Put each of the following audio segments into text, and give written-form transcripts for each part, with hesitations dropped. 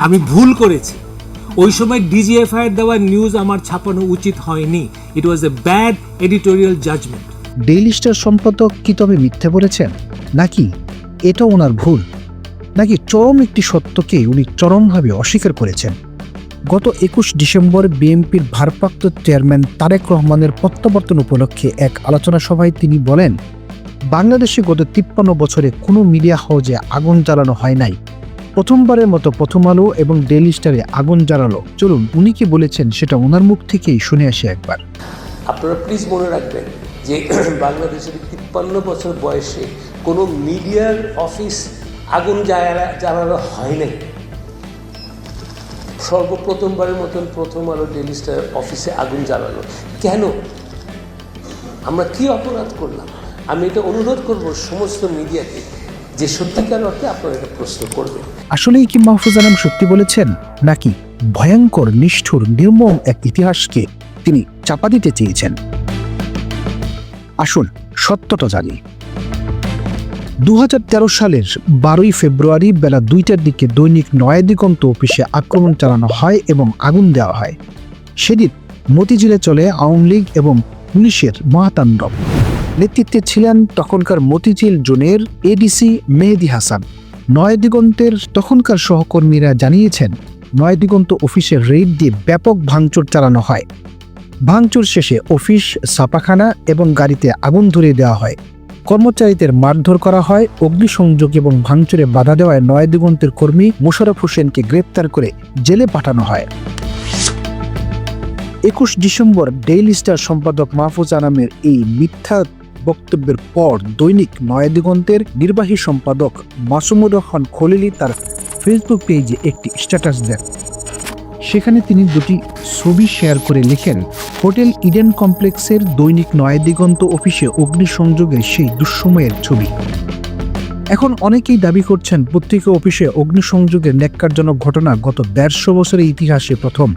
আমি ভুল করেছি। ওই সময় ডিজিএফআই দেওয়া নিউজ আমার ছাপানো উচিত হয়নি। It was a bad editorial judgement. Daily Star সম্পাদক কি তবে মিথ্যে বলেছেন, নাকি এটা ওনার ভুল, নাকি চরম একটি সত্যকে উনি চরমভাবে অস্বীকার করেছেন? গত 21 ডিসেম্বর বিএনপির ভারপ্রাপ্ত চেয়ারম্যান তারেক রহমানের প্রত্যাবর্তন উপলক্ষে এক আলোচনা সভায় তিনি বলেন, বাংলাদেশে গত 53 বছরে কোনো মিডিয়া হাউজে আগুন জ্বালানো হয় নাই। প্রথমবারের মতো প্রথম আলো এবং ডেইলি স্টারে আগুন জ্বালালো। চলুন উনি কি বলেছেন সেটা ওনার মুখ থেকেই শুনে আসি একবার। আপনারা প্লিজ মনে রাখবেন যে বাংলাদেশের 53 বছর বয়সে কোনো মিডিয়ার অফিস আগুন জ্বালানো হয় নাই। সর্বপ্রথমবারের মতন প্রথম আলো ডেইলি স্টার অফিসে আগুন জ্বালানো কেন? আমরা কি অপরাধ করলাম? আমি এটা অনুরোধ করব সমস্ত মিডিয়াকে যে সত্যিকার অর্থে আপনারা এটা প্রশ্ন করবেন। আসলেই কি মাহফুজ আনাম সত্যি বলেছেন, নাকি ভয়ঙ্কর নিষ্ঠুর নির্মম এক ইতিহাসকে তিনি চাপা দিতে চেয়েছেন? আসুন সত্যটা জানি। 2013 সালের 12 ফেব্রুয়ারি বেলা 2টার দিকে দৈনিক নয়া দিগন্ত অফিসে আক্রমণ চালানো হয় এবং আগুন দেওয়া হয়। সেদিন মতিঝিলে চলে আওয়ামী লীগ এবং পুলিশের মহাতাণ্ডব। নেতৃত্বে ছিলেন তখনকার মতিঝিল জোনের এডিসি মেহেদী হাসান। নয়া দিগন্তের তখনকার সহকর্মীরা জানিয়েছেন, নয়া দিগন্ত অফিসে রেড দিয়ে ব্যাপক ভাঙচুর চালানো হয়। ভাঙচুর শেষে অফিস, ছাপাখানা এবং গাড়িতে আগুন ধরিয়ে দেওয়া হয়। কর্মচারীদের মারধর করা হয়। অগ্নিসংযোগ এবং ভাঙচুরে বাধা দেওয়ায় নয়া দিগন্তের কর্মী মোশাররফ হোসেনকে গ্রেপ্তার করে জেলে পাঠানো হয়। 21 ডিসেম্বর ডেইলি স্টার সম্পাদক মাহফুজ আনামের এই মিথ্যা বক্তব্যের পর দৈনিক নয়া দিগন্তের নির্বাহী সম্পাদক মাসুমুর রহমান খলিলি তার ফেসবুক পেজে একটি স্ট্যাটাস দেন। সেখানে তিনি দুটি ছবি শেয়ার করে লেখেন, হোটেল ইডেন কমপ্লেক্সের দৈনিক নয়া দিগন্ত অফিসে অগ্নিসংযোগের সেই দুঃসময়ের ছবি। এখন অনেকেই দাবি করছেন পত্রিকা অফিসে অগ্নিসংযোগের ন্যাক্কারজনক ঘটনা গত 150 বছরের ইতিহাসে প্রথম।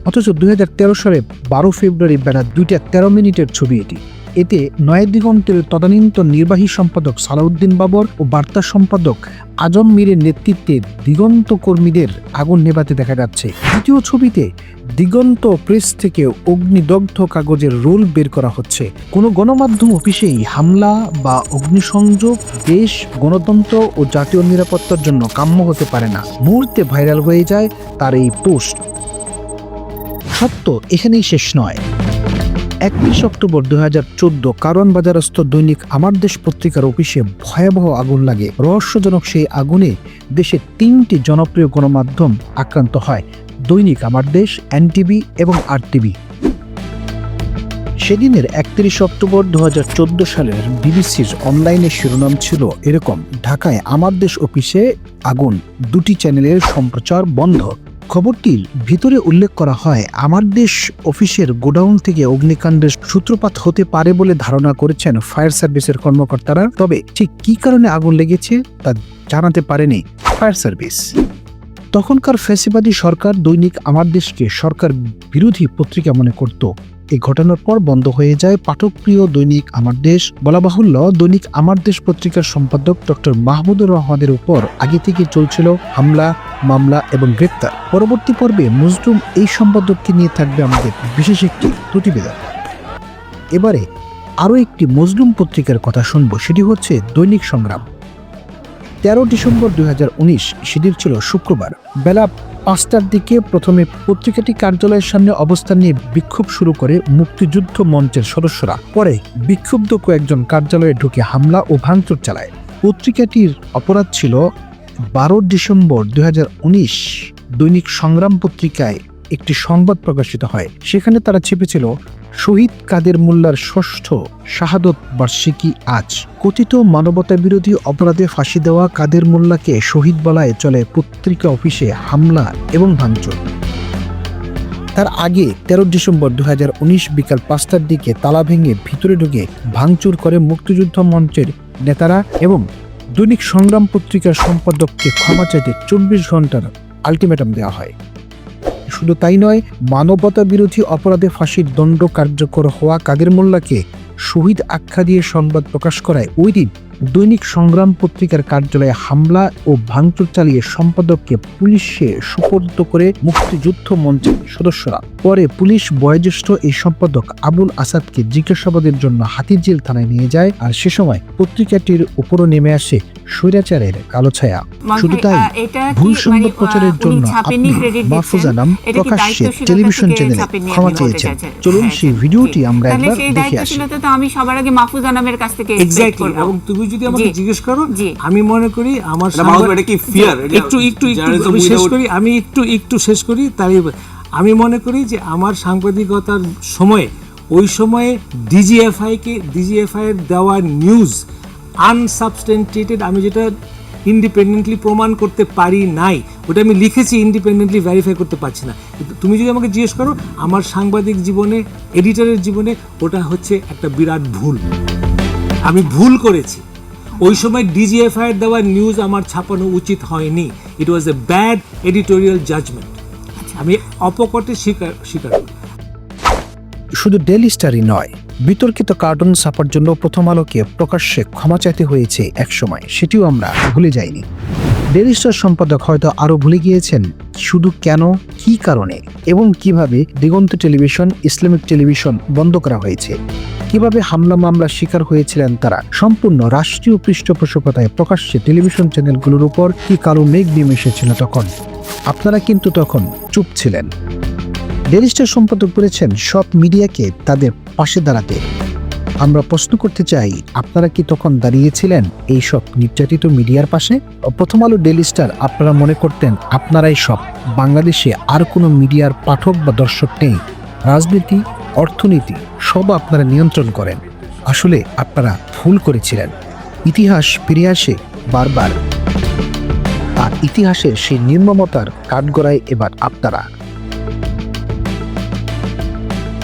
অথচ 2013 সালে 12 ফেব্রুয়ারি বেলা 2:13 ছবি এটি। এতে নয়া দিগন্তের তদানীন্তন নির্বাহী সম্পাদক সালাউদ্দিন বাবর ও বার্তা সম্পাদক আজম মীরের নেতৃত্বে দিগন্ত কর্মীদের আগুন নেভাতে দেখা যাচ্ছে। দ্বিতীয় ছবিতে দিগন্ত প্রেস থেকে অগ্নিদগ্ধ কাগজের রোল বের করা হচ্ছে। কোনো গণমাধ্যম অফিসেই হামলা বা অগ্নিসংযোগ দেশ, গণতন্ত্র ও জাতীয় নিরাপত্তার জন্য কাম্য হতে পারে না। মুহূর্তে ভাইরাল হয়ে যায় তার এই পোস্ট। সত্য এখানেই শেষ নয়। 31 অক্টোবর 2014 কারওয়ান বাজারস্থ দৈনিক আমার দেশ পত্রিকার অফিসে ভয়াবহ আগুন লাগে। রহস্যজনক সেই আগুনে দেশের 3টি জনপ্রিয় গণমাধ্যম আক্রান্ত হয়, দৈনিক আমার দেশ, এনটিভি এবং আরটিভি। সেদিনের 31 অক্টোবর 2014 সালের বিবিসির অনলাইনে শিরোনাম ছিল এরকম, ঢাকায় আমার দেশ অফিসে আগুন, 2টি চ্যানেলের সম্প্রচার বন্ধ। খবরটির ভিতরে উল্লেখ করা হয়, আমার দেশ অফিসের গোডাউন থেকে অগ্নিকাণ্ডের সূত্রপাত হতে পারে বলে ধারণা করেছেন ফায়ার সার্ভিসের কর্মকর্তারা। তবে ঠিক কী কারণে আগুন লেগেছে তা জানাতে পারেনি ফায়ার সার্ভিস। তখনকার ফ্যাসিবাদী সরকার দৈনিক আমার দেশকে সরকার বিরোধী পত্রিকা মনে করত। এই ঘটনার পর বন্ধ হয়ে যায় পাঠকপ্রিয় দৈনিক আমার দেশ। বলা বাহুল্য, দৈনিক আমার দেশ পত্রিকার সম্পাদক ডক্টর মাহমুদুর রহমানের উপর আগে থেকে চলছিল হামলা, মামলা এবং গ্রেপ্তার। পরবর্তী পর্বে মজলুম এই সম্পাদককে নিয়ে থাকবে আমাদের বিশেষ একটি প্রতিবেদন। এবারে আরও একটি মজলুম পত্রিকার কথা শুনব, সেটি হচ্ছে দৈনিক সংগ্রাম। 13 ডিসেম্বর 2019, সেদিন ছিল শুক্রবার। বেলা 5টার দিকে প্রথমে পত্রিকাটি কার্যালয়ের সামনে অবস্থান নিয়ে বিক্ষোভ শুরু করে মুক্তিযুদ্ধ মঞ্চের সদস্যরা। পরে বিক্ষুব্ধ কয়েকজন কার্যালয়ে ঢুকে হামলা ও ভাঙচুর চালায়। পত্রিকাটির অপরাধ ছিল 12 ডিসেম্বর 2019 দৈনিক সংগ্রাম পত্রিকায় একটি সংবাদ প্রকাশিত হয়। সেখানে তারা চেপেছিল শহীদ কাদের মোল্লার 6ষ্ঠ শাহাদত বার্ষিকী আজ। কথিত মানবতা বিরোধী অপরাধে ফাঁসি দেওয়া কাদের মোল্লাকে শহীদ বলায় চলে পত্রিকা অফিসে হামলা এবং ভাঙচুর। তার আগে 13 ডিসেম্বর 2019 বিকাল 5টার দিকে তালা ভেঙে ভিতরে ঢুকে ভাঙচুর করে মুক্তিযুদ্ধ মঞ্চের নেতারা এবং দৈনিক সংগ্রাম পত্রিকার সম্পাদককে ক্ষমা চাইতে 24 ঘন্টার আলটিমেটাম দেওয়া হয়। শুধু তাই নয়, মানবতা বিরোধী অপরাধে ফাঁসির দণ্ড কার্যকর হওয়া কাদের মোল্লাকে শহীদ আখ্যা দিয়ে সংবাদ প্রকাশ করায় ওই দিন দৈনিক সংগ্রাম পত্রিকার কার্যালয়ে হামলা ও ভাঙচুর চালিয়ে সম্পাদককে পুলিশে সুপর্দ করে মুক্তিযুদ্ধ মঞ্চের সদস্যরা। পরে পুলিশ বয়োজ্যেষ্ঠ এই সম্পাদক আবুল আসাদকে জিজ্ঞাসাবাদের জন্য হাতিরঝিল থানায় নিয়ে যায়। আর সে সময় পত্রিকাটির উপরও নেমে আসে স্বৈরাচারের কালো ছায়া। শুধু তাই, ভুল সংবাদ প্রচারের জন্য আপনি মাহফুজ আনাম প্রকাশ্যে টেলিভিশন চ্যানেলে ক্ষমা চেয়েছেন। চলুন সেই ভিডিওটি আমরা একবার দেখে আসি। তো আমি সবার আগে মাহফুজ আনামের কাছ থেকে এক্স্যাক্টলি, এবং তুমি যদি আমাকে জিজ্ঞেস করো, আমি মনে করি আমার একটু শেষ করি তাই আমি মনে করি যে আমার সাংবাদিকতার সময়ে ওই সময়ে ডিজিএফআই এর দেওয়া নিউজ আনসাবস্টেন্টিয়েটেড, আমি যেটা ইন্ডিপেন্ডেন্টলি প্রমাণ করতে পারি নাই, ওটা আমি লিখেছি, ইন্ডিপেন্ডেন্টলি ভেরিফাই করতে পারছি না। তুমি যদি আমাকে জিজ্ঞেস করো আমার সাংবাদিক জীবনে, এডিটরের জীবনে ওটা হচ্ছে একটা বিরাট ভুল। আমি ভুল করেছি। ওই সময় ডিজিএফআই এর দেওয়া নিউজ আমার ছাপানো উচিত হয়নি। It was a bad editorial judgement. আমি অপকটে স্বীকার করি। শুধু ডেইলি স্টারই নয়, বিতর্কিত কার্টুন ছাপার জন্য প্রথম আলোকে প্রকাশ্যে ক্ষমা চাইতে হয়েছে একসময়, সেটিও আমরা ভুলে যাইনি। ডেইলি স্টার সম্পাদক হয়তো আরো ভুলে গিয়েছেন শুধু কেন, কি কারণে এবং কিভাবে দিগন্ত টেলিভিশন, ইসলামিক টেলিভিশন বন্ধ করা হয়েছে, কিভাবে হামলা মামলার শিকার হয়েছিলেন তারা। সম্পূর্ণ রাষ্ট্রীয় পৃষ্ঠপোষকতায় প্রকাশ্যে টেলিভিশন চ্যানেলগুলোর উপর কি কালো মেঘ নেমে এসেছিল তখন। আপনারা কিন্তু তখন চুপ ছিলেন। ডেইলি স্টার সম্পাদক বলেছেন সব মিডিয়াকে তাদের পাশে দাঁড়াতে। আমরা প্রশ্ন করতে চাই, আপনারা কি তখন দাঁড়িয়েছিলেন এই সব নির্যাতিত মিডিয়ার পাশে? প্রথম আলো, ডেইলি স্টার, আপনারা মনে করতেন আপনারাই সব, বাংলাদেশে আর কোনো মিডিয়ার পাঠক বা দর্শক নেই, রাজনীতি, অর্থনীতি সব আপনারা নিয়ন্ত্রণ করেন। আসলে আপনারা ভুল করেছিলেন। ইতিহাস ফিরে আসে বারবার, আর ইতিহাসের সেই নির্মমতার কাঠগড়ায় এবার আপনারা।